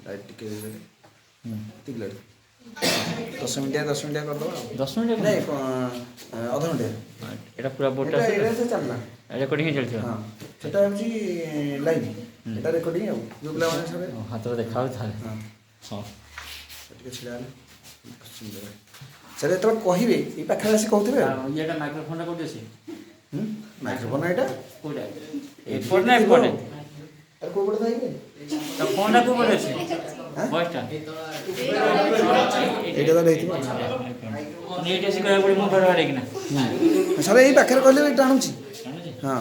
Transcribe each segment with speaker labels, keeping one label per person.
Speaker 1: Light टिके तिगलड़ 10 minute करदबा
Speaker 2: 10 minute
Speaker 1: नहीं अध घंटे
Speaker 2: এটা পুরো বোর্ডটা আছে
Speaker 1: এটা তো চালনা
Speaker 2: রেকর্ডিং চলছে
Speaker 1: हां সেটা হচ্ছে লাইভ এটা রেকর্ডিং ଆଉ ଯୋଉ ପିଲା ମାନେ ସବୁ
Speaker 2: ହାତରେ ଦେଖାଉ ତାହେଲେ
Speaker 1: ହଁ
Speaker 2: ହଁ
Speaker 1: ଟିକେ ଛିଡ଼ା ହେଲେ ସୁନ୍ଦର ସାର୍ ଯେତେବେଳେ କହିବେ ଏଇ ପାଖରେ ଆସି କହୁଥିବେ
Speaker 2: ଇଏଟା ମାଇକ୍ରୋଫୋନଟା କୋଉଠି ଅଛି
Speaker 1: ମାଇକ୍ରୋଫୋନ୍ ଏଇଟା
Speaker 2: କୋଉଟା ଏପଟ ନା ଏପଟେ
Speaker 1: ଆରେ କୋଉ ପଟେ ଥାଇବେ
Speaker 2: ତ ଫୋନଟା କୋଉଠି ଅଛି ଭଏସଟା
Speaker 1: ଏଇଟା ତ ଦେଇଥିବ
Speaker 2: ନେଟ୍ ଅଛି କହିବାକୁ ପଡ଼ିବ ମୋ ଘର ଆଡ଼େ କିନା
Speaker 1: ସାର୍ ଏଇ ପାଖରେ କହିଲେ ଏଇଟା ଆଣୁଛି ହଁ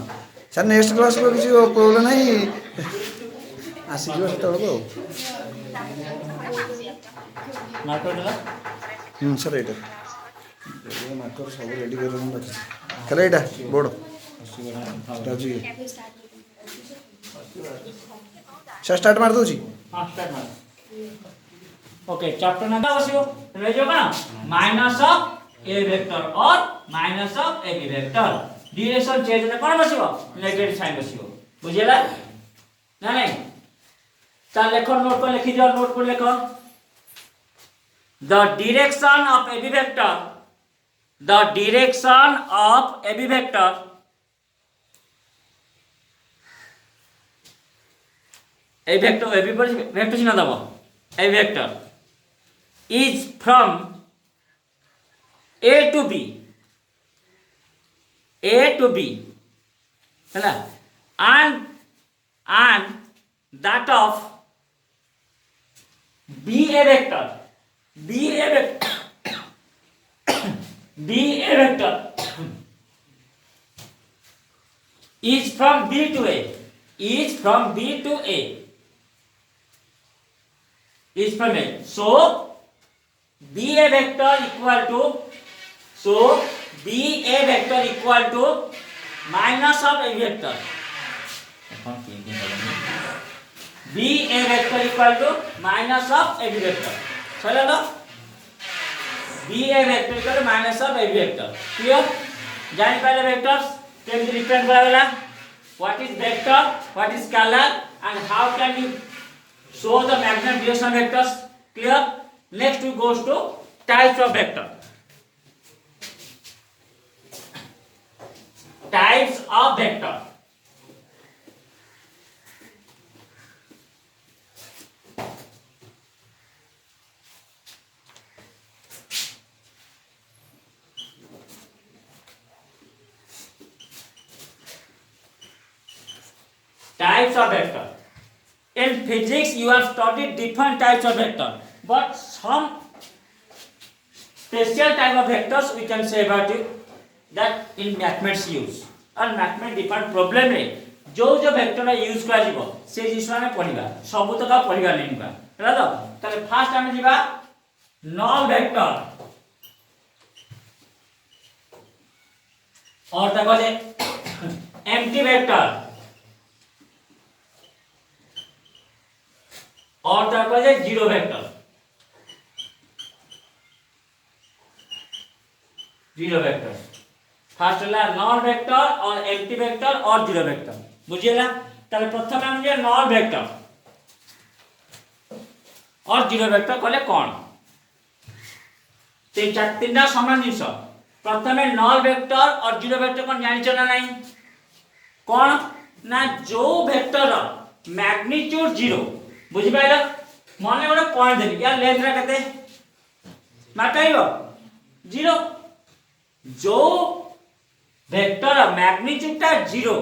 Speaker 1: ସାର୍ ନେକ୍ସଟ କ୍ଲାସ୍ର କିଛି ପ୍ରୋବ୍ଲେମ୍ ନାହିଁ ଆସିଯିବ ସେତେବେଳକୁ ଆଉ
Speaker 2: ମାର୍କେଟଟା
Speaker 1: ସାର୍ ଏଇଟା ମାର୍କର ସବୁ ରେଡ଼ି କରି ରଖିଛି ଖାଲି ଏଇଟା ବୋର୍ଡ଼ ସେଟା ହେଉଛି ସାର୍ ଷ୍ଟାର୍ଟ ମାରିଦେଉଛି
Speaker 2: हाँ स्टार्ट मार ओके चैप्टर ना क्या बसियो रह जाओ ना माइनस ऑफ ए वेक्टर और minus of A B vector direction change ने कोन बसियो नेगेटिव साइन बसियो बुझिला ना नहीं चल लिखो नोट पर लिखी जाओ नोट पर लिखो the direction of A B vector the direction of A B vector a vector चिन्ह दबो a vector is from a to b हैला and that of b a vector is from b to a is from b to a is from a so b a vector equal to minus of a vector b a vector equal to minus of a vector चलो लो b a vector equal to minus of a vector clear जान पहले vectors केमती represent करावेला what is vector what is scalar and how can you show the magnetic direction vectors clear next we goes to types of vector types of vector in physics you have studied different types of vector but some special type of vectors we can say about it that in mathematics use and mathematics different problem रे जो vector use करा जीवो से जिस में पढ़िबा सब तक पढ़िबा नहीं बा ହେଲା ତ ताले फास्ट हम जीवा नल वेक्टर और तक जे एम्प्टी वेक्टर और तारपर जे जीरो वेक्टर फास्ट होला नल वेक्टर और एम्प्टी वेक्टर और जीरो वेक्टर बुझिएला ताले प्रथम हम जे नल वेक्टर और जीरो वेक्टर कहले कोन ते तीनटा समान जिंस प्रथमे नल वेक्टर और जीरो वेक्टर कोन जानि छ ना नहीं कोन ना जो वेक्टर मैग्नीट्यूड जीरो बुझी पाइल मन गोटे पॉइंट देली यार लेंथ रा कते माटाइबो जीरो जो वेक्टर मैग्नीट्यूड ता जीरो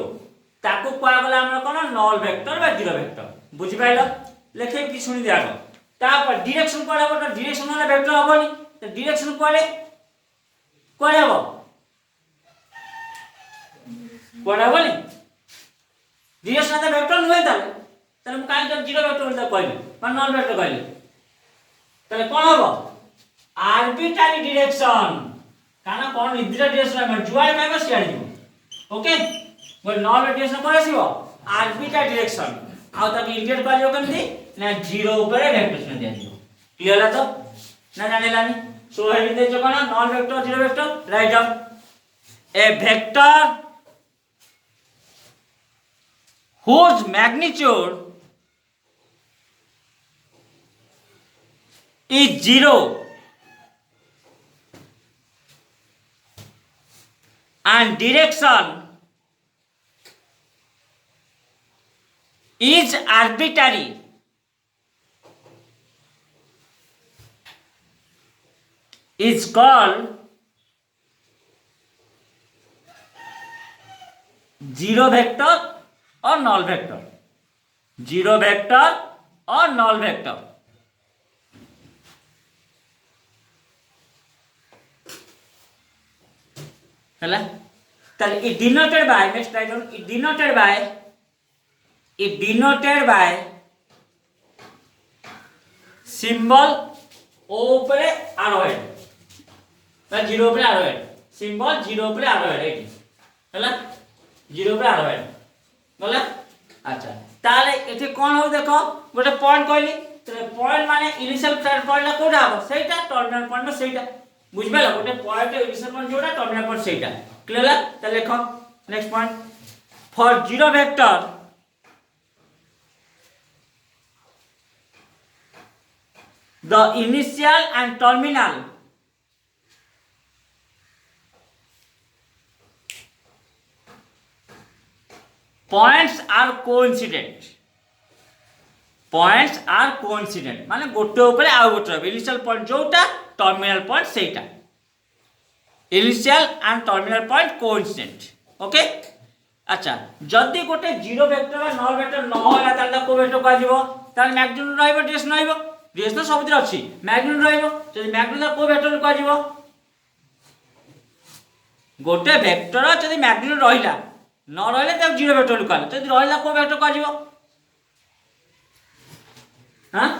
Speaker 2: ताको कोआ गला हमर कोन नल वेक्टर बा जीरो वेक्टर बुझी पाइल लेखे कि सुनि दिया गो तापर डायरेक्शन कोडा बट डायरेक्शन वाला वेक्टर होबनी तो डायरेक्शन कोडे कोडे हो कोडा होबनी डायरेक्शन वाला वेक्टर नय ताले তাহলে কাই জব জিরো ভেক্টর বলতে কইলে বা নল ভেক্টর কইলে তাহলে কোন হবে আরবিট্রারি ডাইরেকশন কানা কোন নির্দিষ্ট ডাইরেকশন মানে জুয়াই পাইবে সিয়াড়ি দিব ওকে বল নল ডাইরেকশন কোন আসিব আরবিট্রারি ডাইরেকশন আউ তাকে ইন্ডিকেট করা যাবে কেমতি না জিরো উপরে ভেক্টর চিহ্ন দিয়া দিব ক্লিয়ার আছে না জানিলানি সো হেডি দেছ কোন নল vector zero vector write down A vector whose magnitude is 0 and direction is arbitrary, is called zero vector or null vector. Zero vector or null vector. Hello? Then it denoted by, next write down, it denoted by symbol O ଉପରେ arrowhead বা 0 ଉପରେ arrowhead, symbol 0 ଉପରେ arrowhead ଏଇଠି ହେଲା, 0 ଉପରେ arrowhead ଗଲା। আচ্ছা তাহলে এটি কোন হবে দেখো, গোটে পয়েন্ট কইলি, তাহলে পয়েন্ট মানে ইনিশিয়াল পয়েন্টটা কোটা হবে সেইটা, টার্মিনাল পয়েন্ট সেইটা, বুঝবালো? গোটে পয়েন্ট ইনিশিয়াল পয়েন্ট যেটা, টার্মিনাল পয়েন্ট সেইটা, ক্লিয়ার ହେଲା? তাহলে লেখো next point, for zero vector the initial and terminal points are coincident. Points are coincident মানে গোটে উপরে আর গোটে হবে, ইনিশিয়াল পয়েন্ট যেটা, টার্মিনাল পয়েন্ট সেইটা, initial and terminal point coincident. Okay আচ্ছা, যদি গোটে জিরো ভেক্টর বা নল ভেক্টর ন হয় তাহলে কো ভেক্টর কুহাଯିব? তাহলে ম্যাগনিটিউড রহিব, ডিরেকশন রহিব, ডিরেকশন ସବୁଥିରେ ଅଛି, ম্যাগনিটিউড রহিব। যদি ম্যাগনিটিউড কো ভেক্টর কুহাଯିব? গোটে ভেক্টর যদি ম্যাগনিটিউড রহিলা, ন রহিলে তাকে জিরো ভেক্টর কুহাଯିବ, যদি রহিলা কো ভেক্টর কুহাଯିব? হ্যাঁ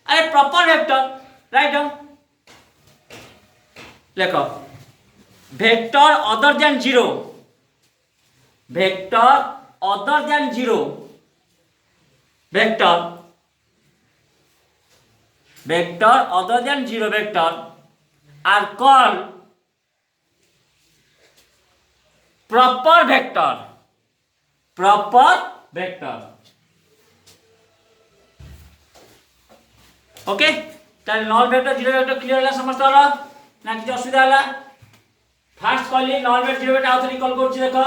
Speaker 2: আরে প্রপার ভেক্টর, রাইট ডাউন লেখো, vector অদর than zero, vector অদর than zero, vector other than zero vector are called proper vector. Proper vector. Okay? তাহলে নল ভেক্টর জিরো ভেক্টর ক্লিয়ার হলা সমস্ত হলো না, কিছু অসুবিধা হলা? ফার্স্ট কইলি নল vector zero vector Oudh recall করছি, দেখো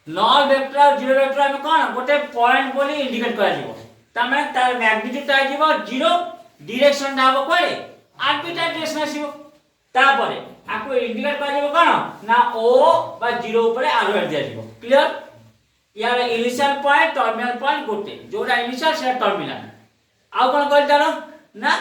Speaker 2: নল ভেক্টর জিরো ভেক্টর আমি কোন গোটে পয়েন্ট বলি ইন্ডিকেট করা যাব, তার মানে তার ম্যাগনিটিউডটা আইব জিরো, ডিরেকশনটা হবো কোলে আরবিটারি ডিরেকশন আসিব, তারপরে আকু ইন্ডিকেট করা যাব কোন না ও বা জিরো উপরে আরোহেড দিয়া যাব। ক্লিয়ার? ইয়ার ইনিশিয়াল পয়েন্ট টার্মিনাল পয়েন্ট গোটে, যেটা ইনিশিয়াল সেটা টার্মিনাল। আউ কোন কইল জানো না,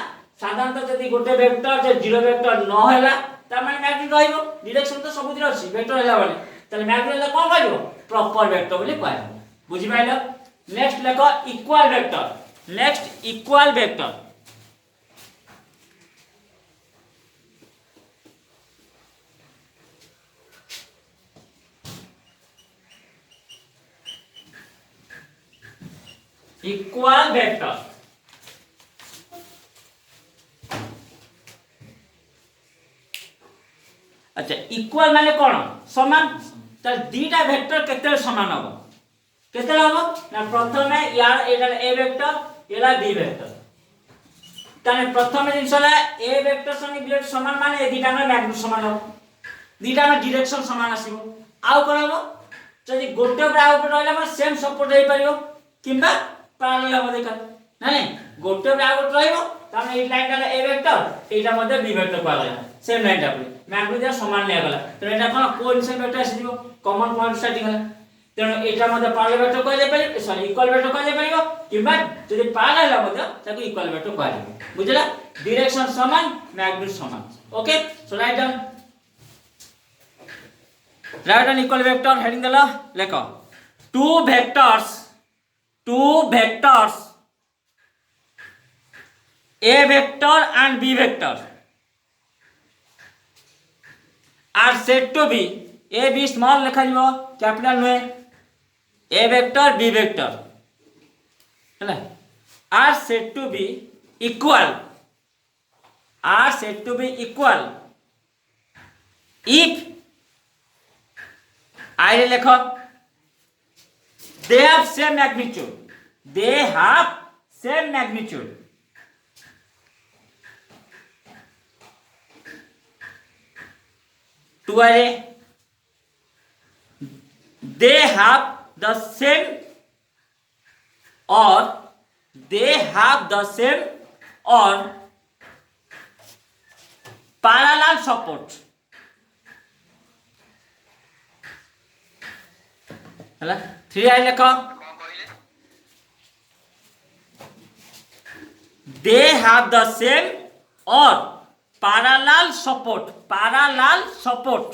Speaker 2: সাধারণত যদি গোটে ভেক্টর যে জিরো ভেক্টর ন হেলা তার মানে ম্যাগনিটিউড রহিব, ডিরেকশন তো ସବୁদিন আছে ভেক্টর হেলা বলে, তাহলে ম্যাগনিটিউড কোন কইব? প্রপার ভেক্টর বলি কইব। বুঝি পাইলো? নেক্সট লেখো equal vector. Next equal vector, equal vector. আচ্ছা ইকুয়াল মানে কোন? সমান। তাহলে দুইটা ভেক্টর কেতে সমান হবে? কেতে হবে না, প্রথমে ইয়ার এটা এ ভেক্টর, এটা বি ভেক্টর, তাহলে প্রথমে জিনিস হলো এ ভেক্টর সঙ্গে বি ভেক্টর সমান মানে এই দুইটা ম্যাগনিটিউড সমান হবে, দুইটা ডিরেকশন সমান আসিব। আউ কোন হবে? যদি গোটে উপরে আউ উপরে রইলে সেম সপোর্ট হই পারিব কিংবা প্যারালাল হবে, দেখা নাই গোটে উপরে আউ উপরে রহিব, তার মানে এই লাইনটা এ ভেক্টর, এইটার মধ্যে বি ভেক্টর পাওয়া গেল, সেম লাইনটা পুরি ম্যাগনিটিউড সমান নিয়ে গেল, তাহলে এটা কোন কোইনসিডেন্ট ভেক্টর আসিব, কমন পয়েন্ট স্টার্টিং হল। তেণু এটার মধ্যে প্যারালাল ভেক্টর কয়া যাই পারিব, সরি ইকুয়াল ভেক্টর কয়া যাই পারিব, কিংবা যদি প্যারালাল হবে তাকে ইকুয়াল ভেক্টর কয়া যাবে। বুঝলা? ডিরেকশন সমান, ম্যাগনিটিউড সমান। Okay, so write down, write an equal vector, heading দিলা লেখো two vectors a vector and b vector are said to be, a b small লেখা যাব, ক্যাপিটাল নয়, a vector b vector ହେଲା, are said to be equal if আইরে লেখো they have same magnitude 2 array, they have the same or parallel support. ହେଲା 3 array ଲେଖ, they have the same or parallel support.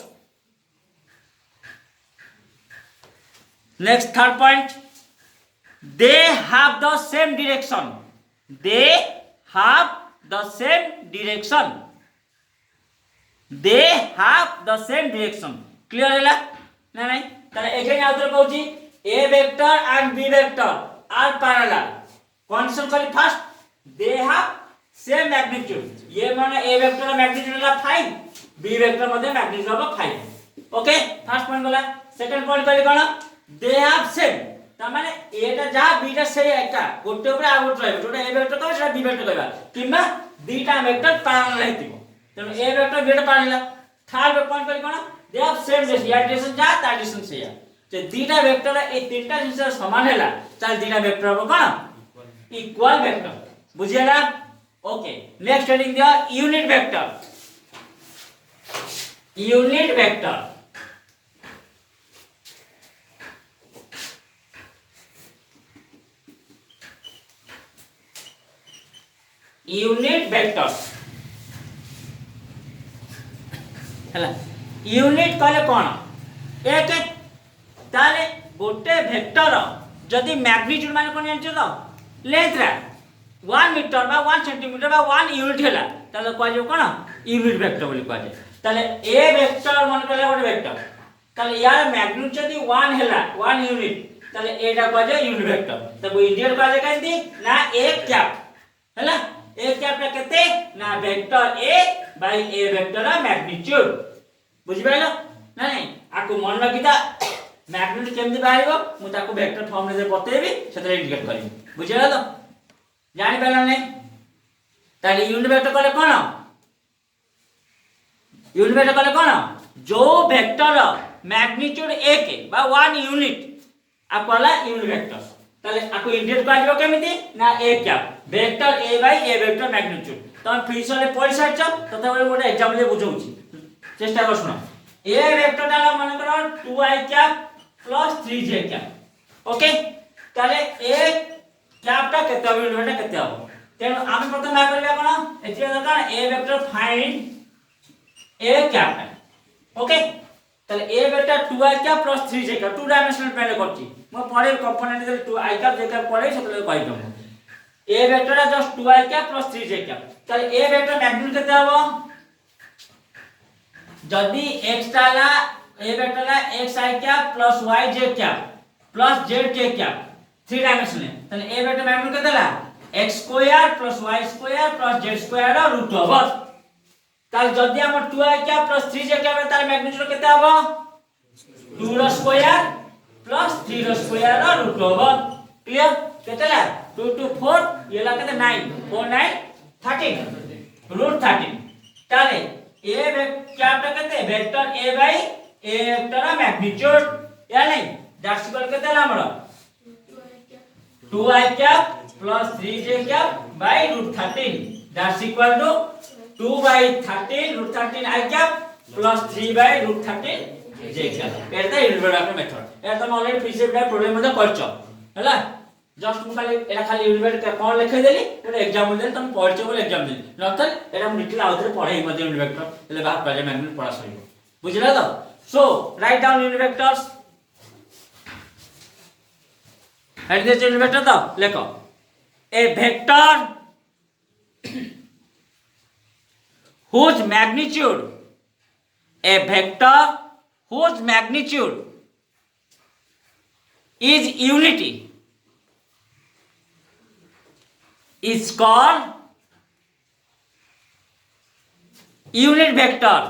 Speaker 2: Next, third point, they have the same direction. Clear है ना? नहीं ताले again आउटर कहूची a vector and b vector are parallel. Condition खाली first, they have same magnitude. ये माने a vector का magnitude होला 5, b vector मध्ये magnitude होगा 5. Okay, first point गला. Second point कहली कौन? They have same. ता माने a टा जा b टा से एका गोटे ऊपर आ गोटे रहबो. जोटा a vector कहबा सेटा b vector कहबा. किंबा दुईटा vector parallel हेतिबो. तेनो a vector b vector parallel. Third point कहली कौन? They have same direction. या direction जा ता direction से या. जे दुईटा vector ए तीनटा जिनिस समान हैला. ताल दुईटा vector होबो कौन? Equal vector. बुझियला? Okay. Next heading दिया unit vector. Unit vector ହେଲା यूनिट कहले कोन एक ताले गोटे वेक्टर जदि मैग्नीट्यूड माने कोन जानछ तो लेंथ रा 1 मीटर बा 1 सेंटीमीटर बा 1 यूनिट हैला ताले कहै जो कोन यूनिट वेक्टर बोली कहै ताले ए वेक्टर मन कहले गोटे वेक्टर ताले यार मैग्नीट्यूड जदि 1 हैला 1 यूनिट ताले एटा कहै यूनिट वेक्टर तब इंडियन कहै कहंती ना एक कैप हैला एक कैप रा केते ना vector A by A vector रा मैग्नीट्यूड बुझि पाइलो ना नहीं आको मन रखिता मैग्नीट्यूड केमति बाहिबो मु ताको वेक्टर फॉर्म रे बतेबी सेतरे इंडिकेट करबी बुझिला तो जानि पाइलो नहीं ताले यूनिट वेक्टर कहले कोन यूनिट वेक्टर कहले कोन जो वेक्टर मैग्नीट्यूड 1 बा 1 यूनिट आकोला यूनिट वेक्टर ताले आको इंडिकेट करबो केमिति ना a cap vector A by A vector magnitude तम फिशले पढि साइछ तथा गोटे एग्जांपल बुझौछि चेष्टा कर सुनो ए वेक्टर डाला मन करो 2i cap plus 3j cap okay ताले ए कैप ता केते हो यूनिट केते हो तेनो हम प्रथम ना करबा कोन एति दरकार a vector find a cap okay ताले a vector 2i cap plus 3j cap two dimensional पेन करछि म पढे कंपोनेंट दे 2i कैप जे कैप पढे सेतले कहि दम a vector just 2i cap plus 3j cap ताले ए वेक्टर मैग्नीट्यूड केते हो जदि x डाला a वेक्टर ला xi cap plus yj cap plus zk cap 3 dimension है तने a वेक्टर मैग्नीट्यूड केते ला x square plus y square plus z square रो रूट होबो ताल जदि हम 2i cap plus 3j cap तार मैग्नीट्यूड केते होबो 2 रो स्क्वायर प्लस 3 रो स्क्वायर रो रूट होबो क्लियर केते ला 2 2 4 ये ला केते 9 4 9 13 रूट 13 ताले ए कैप कहते vector A by A vector magnitude या नहीं दैट्स इक्वल कहते ला हमर 2i cap plus 3j cap by root 13 that's equal to 2 by 13 root 13 i cap plus 3 by root 13 j cap एटा यूनिट मेथड एटा तुम already physics का problem में करछ हैला जस्ट मु खाली एटा खाली यूनिट कोन लिखै देली एटा एग्जांपल देली तुम पढछ बोले एग्जाम देली नथल एटा मु लिखला आउथरे पढाई मध्ये यूनिट वेक्टर ले बात पजे मैग्नीट्यूड पढा सरिबो बुझिला तो so write down unit vectors head this unit vector तो लेखो a vector whose magnitude is unity is called unit vector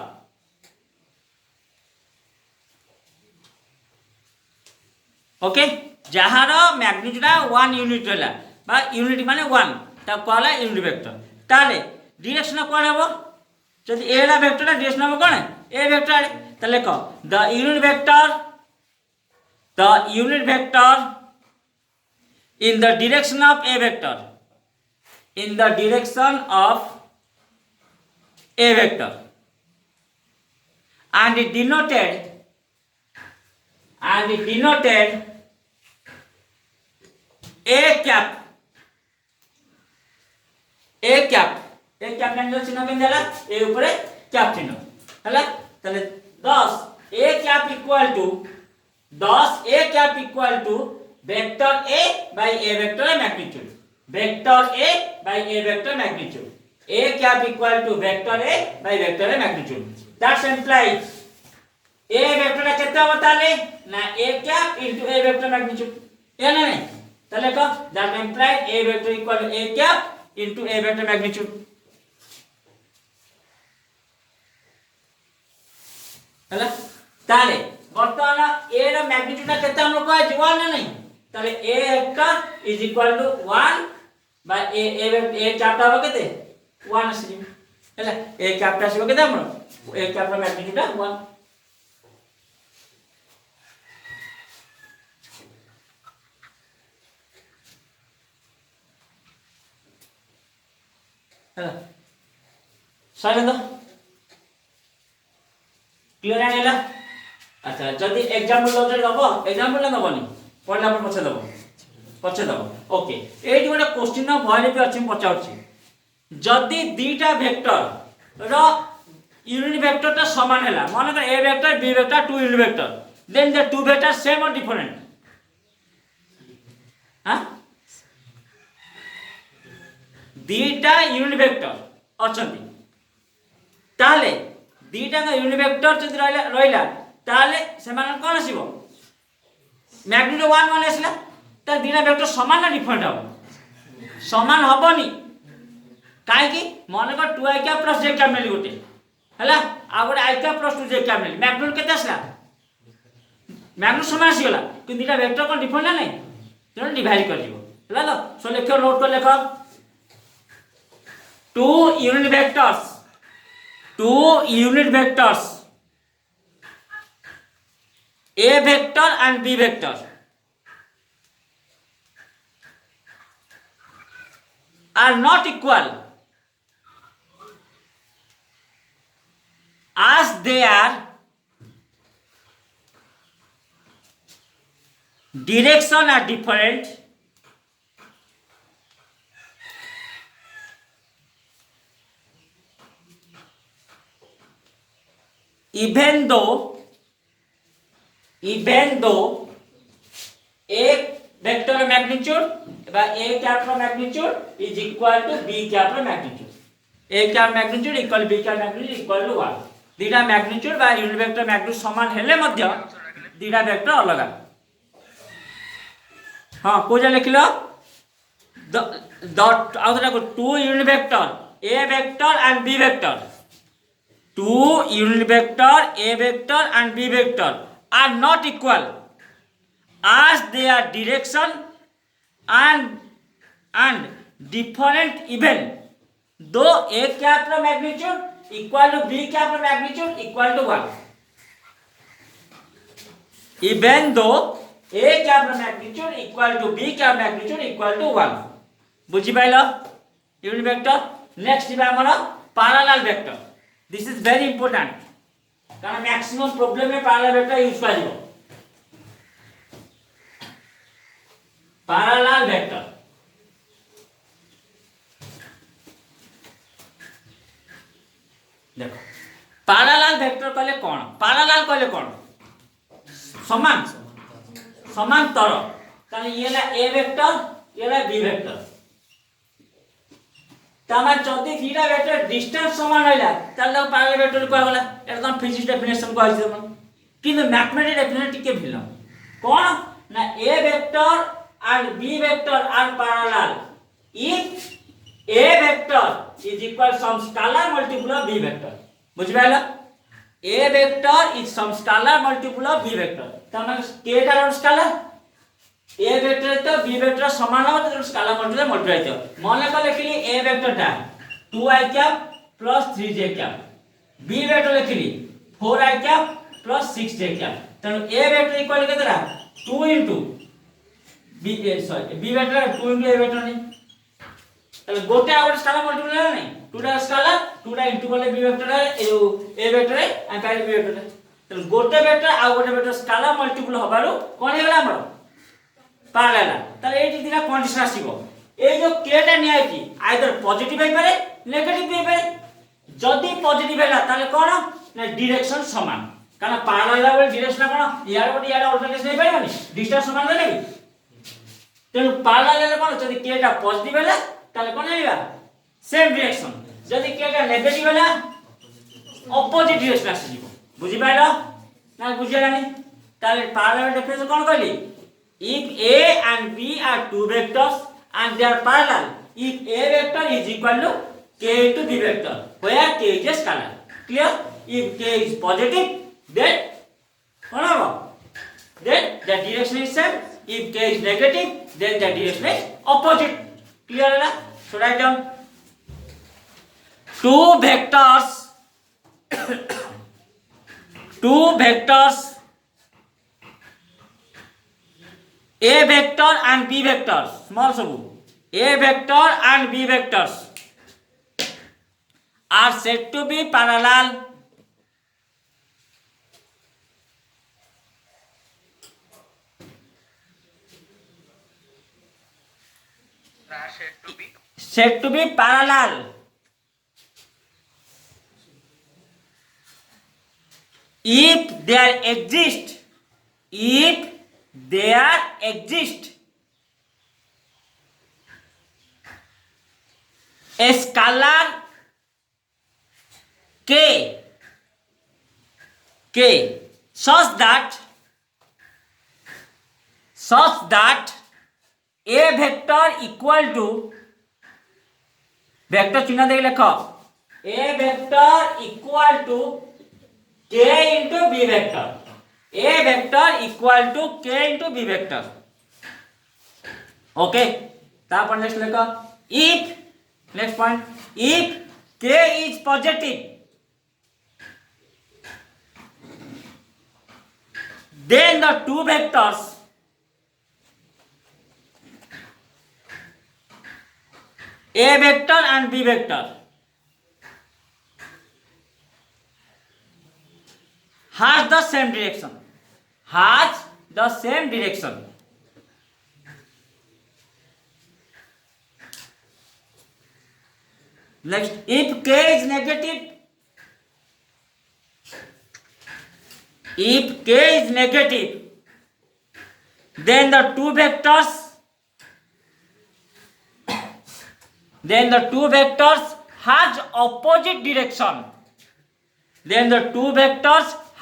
Speaker 2: okay जहार मैग्नीट्यूड 1 यूनिट होला बा यूनिट माने 1 ता कहला यूनिट वेक्टर ताले डायरेक्शन कोन हेबो যদি এ হলা ভেক্টরটা ডিরেকশন হবে কোন এ ভেক্টর আড়ে তাহলে লেখ the unit vector in the direction of a vector and it denoted a cap নাইলে চিহ্ন কেন দেলা এর উপরে ক্যাপ চিহ্ন হলা তাহলে 10 a cap equal to vector a by a vector magnitude a cap equal to vector a by vector magnitude that implies a vector টা কেতে হবে তাহলে না a cap into a vector magnitude এ না নাই তাহলে কো that implies a vector equal to a cap into a vector magnitude হলা তাহলে বর্তমানে a এর ম্যাগনিটিউডটা কেতে আমরা কইছি 1 না নাই তাহলে a vector is equal to 1 by a চাপটা হবে কেতে 1 আসবে হলা a চাপটা আসবে কেতে আমরা a চাপটার ম্যাগনিটিউডটা 1 হলা সরে দাও ক্লিয়ার আইলা আচ্ছা যদি एग्जांपल লজে দেব एग्जांपल না দেবনি পড়লা পর পছে দেব ওকে এইটি ଗୋଟେ কোশ্চেন ভয়লে পি আছে পচাউছি যদি দুইটা ভেক্টর র ইউনিট ভেক্টরটা সমান হেলা মনে কর a vector b vector two unit vector then the two vector same or different হ্যাঁ দুইটা ইউনিট ভেক্টর অଛନ୍ତି তাহলে দুইটা ইউনিট ভেক্টর যদি রইলা তাহলে সমান কোন আসিব ম্যাগনিটিউড 1 1 আসলা তাহলে দুইটা ভেক্টর সমান না ডিফারেন্ট হবে সমান হবনি কাই কি মনে কর 2i cap plus j cap নেলি গোটে হলা আর গোটে i cap plus 2j cap নেলি ম্যাগনিটিউড কেতে আসলা ম্যাগনিটিউড সমান আসিগলা কিন্তু দুইটা ভেক্টর কোন ডিফারেন্ট না নাই তেনো ডিভাইড কৰি দিব হলা তো সো লেখো নোট করে লেখো two unit vectors a vector and b vector are not equal as their direction are different even though a vector magnitude by a capital magnitude is equal to b capital magnitude a capital magnitude equal to b capital magnitude equal to 1 দুইটা magnitude বা unit vector magnitude সমান হলে মধ্য দুইটা vector আলাদা হ্যাঁ কোজা লিখলো ডট আউটরা কো two unit vector a vector and b vector two unit vector a vector and b vector are not equal as their direction and different even though a capital magnitude equal to b capital magnitude equal to 1 even though a capital magnitude equal to b capital magnitude equal to 1 বুঝি পাইলো unit vector next দিবা আমরা parallel vector. This is very important কারণ maximum প্রবলেমে parallel vector use করা যাব parallel vector দেখো parallel vector কইলে কোন প্যারালাল কইলে কোন সমান সমান্তর তাহলে ইয়েলা a ভেক্টর ইয়েলা b ভেক্টর তামার যদি দুইটা ভেক্টর ডিসটেন্স সমান হইলা তাহলে প্যারালাল ভেক্টর কই গলা এটা তো ফিজিক্স ডেফিনিশন কইছি আমরা কিন্তু ম্যাথমেটিক্স ডেফিনিশন টিকে ভিন্ন কোন না a vector and b vector are parallel if a vector is equal some scalar multiple of b vector বুঝি পাইলা a vector is some scalar multiple of b vector তার মানে k টা স্কেলার a vector তো b vector সমান হবে তো scalar multiply হবে মনে করে লিখলি a vector টা 2i cap plus 3j cap b vector लिखिली 4i cap plus 6j cap तेणु ए वेक्टर इक्वल केतरा 2 into b sorry b vector 2 into a vector नहीं তাহলে গোটে আর গোটে স্কেলার মাল্টিপ্লাই হলো নাই টুটা স্কেলার টুটা ইনটু করলে বি ভেক্টর এ ভেক্টর আমি পাইলি বি ভেক্টর তাহলে গোটে ভেক্টর আর গোটে ভেক্টর স্কেলার মাল্টিপ্লাই হবারু কোন হেলা আমরা প্যারালাল তাহলে এই দিনা কন্ডিশন আসিব এই যে কেটা নিয়া কি আইদার পজিটিভ হই পারে নেগেটিভ হই পারে যদি পজিটিভ হেলা তাহলে কোন না ডাইরেকশন সমান কারণ প্যারালাল বলে ডাইরেকশন কোন ইয়ার গোটে ইয়ার অল্টারনেটিভ হই পারিবানি ডিসটেন্স সমান হলে কি তেণু প্যারালাল কোন যদি কেটা পজিটিভ হেলা তাহলে কোন হইবা সেম ডাইরেকশন যদি কেটা নেগেটিভ হেলা অপোজিট ডাইরেকশন আসি যাব বুঝি পাইলো না বুঝিলানি তাহলে প্যারালাল ডেফিনেশন কোন কইলি if a and b are two vectors and they are parallel if a vector is equal to k into b vector where k is a scalar clear if k is positive then what about then the direction is same if k is negative then the direction is opposite clear na so write down two vectors two vectors a vector and b vectors small sabu a vector and b vectors are said to be parallel said to be parallel if there exist a scalar k such that a vector equal to vector चिन्ह देख लिखो a vector equal to k into b vector a vector equal to k into b vector okay तापर next लिखो if next point if k is positive then the two vectors a vector and b vector has the same direction next if k is negative then the two vectors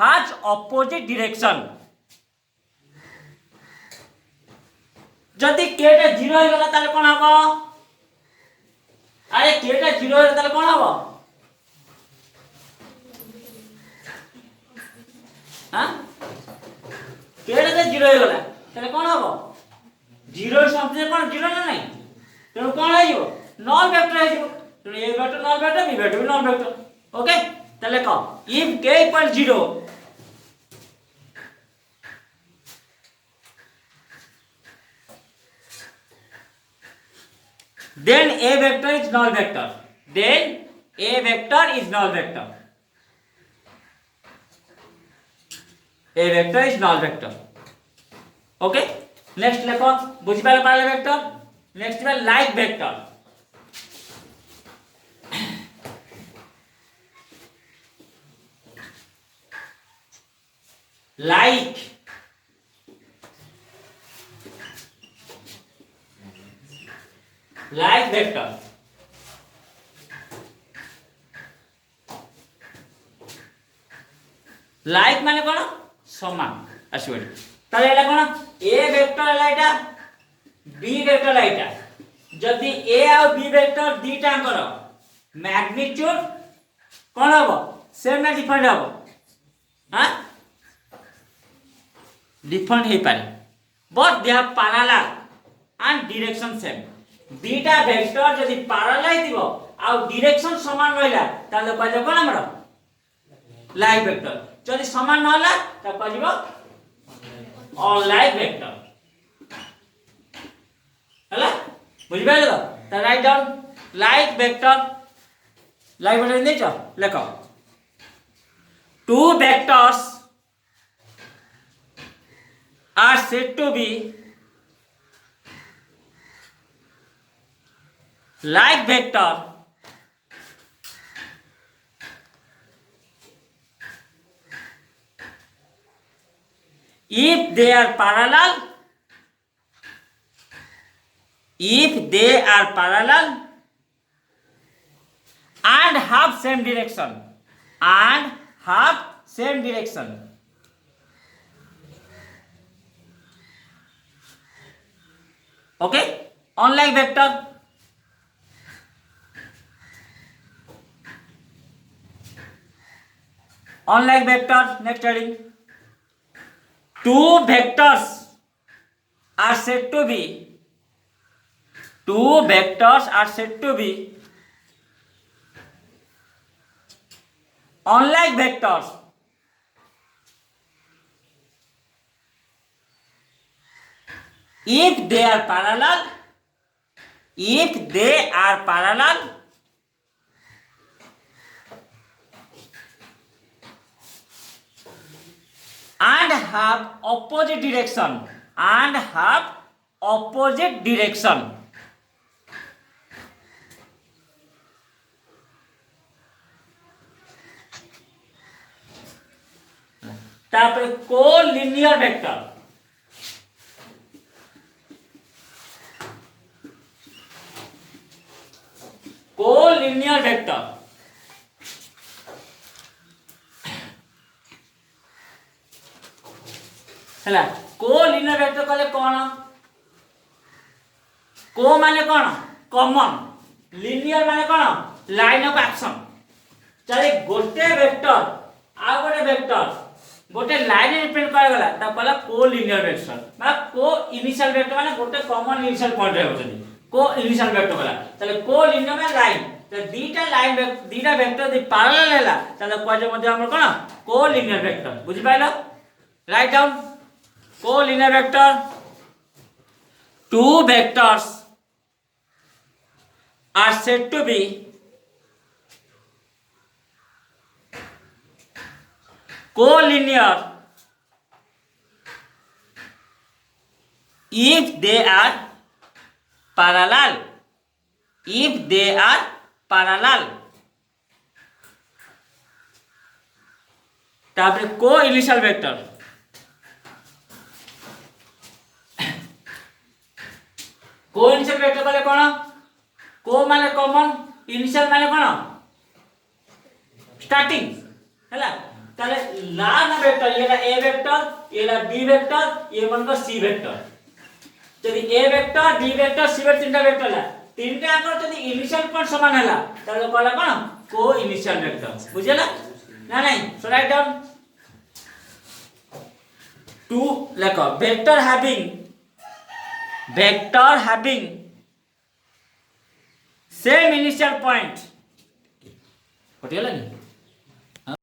Speaker 2: has opposite direction যদি k টা 0 হয়ে গেল তাহলে কোন হবে আরে k টা 0 হয়ে গেল তাহলে কোন হবে হ্যাঁ k টা 0 হয়ে গেল তাহলে কোন হবে 0 এর সাথে কোন 0 না নাই তেমন কোন হয়ে যাব নল ভেক্টর হয়ে যাব তেমন a ভেক্টর নল ভেক্টর b ভেক্টর নল ভেক্টর ওকে তাহলে কও if k equal 0 then a vector is null vector okay next লেখো বুঝি পারলে প্যারালাল ভেক্টর নেক্সট হবে like vector like vector like মানে কোন সমান আসবে তাহলে এটা কোন a ভেক্টর এটা b ভেক্টর এটা যদি a আর b ভেক্টর দুইটা আঙ্কর ম্যাগনিটিউড কোন হবে সেম না ডিফারেন্ট হবে হ্যাঁ ডিফারেন্ট হই পারে but they are parallel and direction same দুইটা ভেক্টর যদি প্যারালাল দিব আর ডাইরেকশন সমান রইলা তাহলে কইলে কোন আমরা लाइक वेक्टर जदि समान न होला त कहलिबो अनलाइक वेक्टर हला बुझि पाइल त राइट डाउन लाइक वेक्टर नहीं छ लेख two vectors are said to be like vector if they are parallel and have same direction okay unlike vector next heading two vectors are said to be unlike vectors if they are parallel and have opposite direction तापर collinear vector collinear vector हैला collinear vector कहले कोन को माने कोन common linear माने कोन line of action चले गोटे vector आ गोटे vector गोटे लाइन रिप्रेजेंट करा गला ता कहला कोलिनियर वेक्टर बा को इनिशियल वेक्टर माने गोटे कॉमन इनिशियल पॉइंट रहउछनी को इनिशियल वेक्टर कहला चले कोलिनियर में लाइन तो दीटा वेक्टर दि पैरेलल हैला तले कहजे मध्ये हमर कोन कोलिनियर वेक्टर बुझि pilo write down collinear vector two vectors are said to be collinear if they are parallel तापर को इनिशियल वेक्टर को इनिशियल वेक्टर कहले कोन को माने कॉमन इनिशियल माने कोन स्टार्टिंग हैला ताले ला ना वेक्टर येला ए वेक्टर येला बी वेक्टर ये मन को सी वेक्टर यदि a vector b vector c vector तीनटा वेक्टर ला तीनटा आकर यदि इनिशियल पॉइंट समान हैला ताले कहला कोन को इनिशियल वेक्टर बुझेला ना नहीं सो राइट डाउन टू लेखो vector having same initial point होटिला नहीं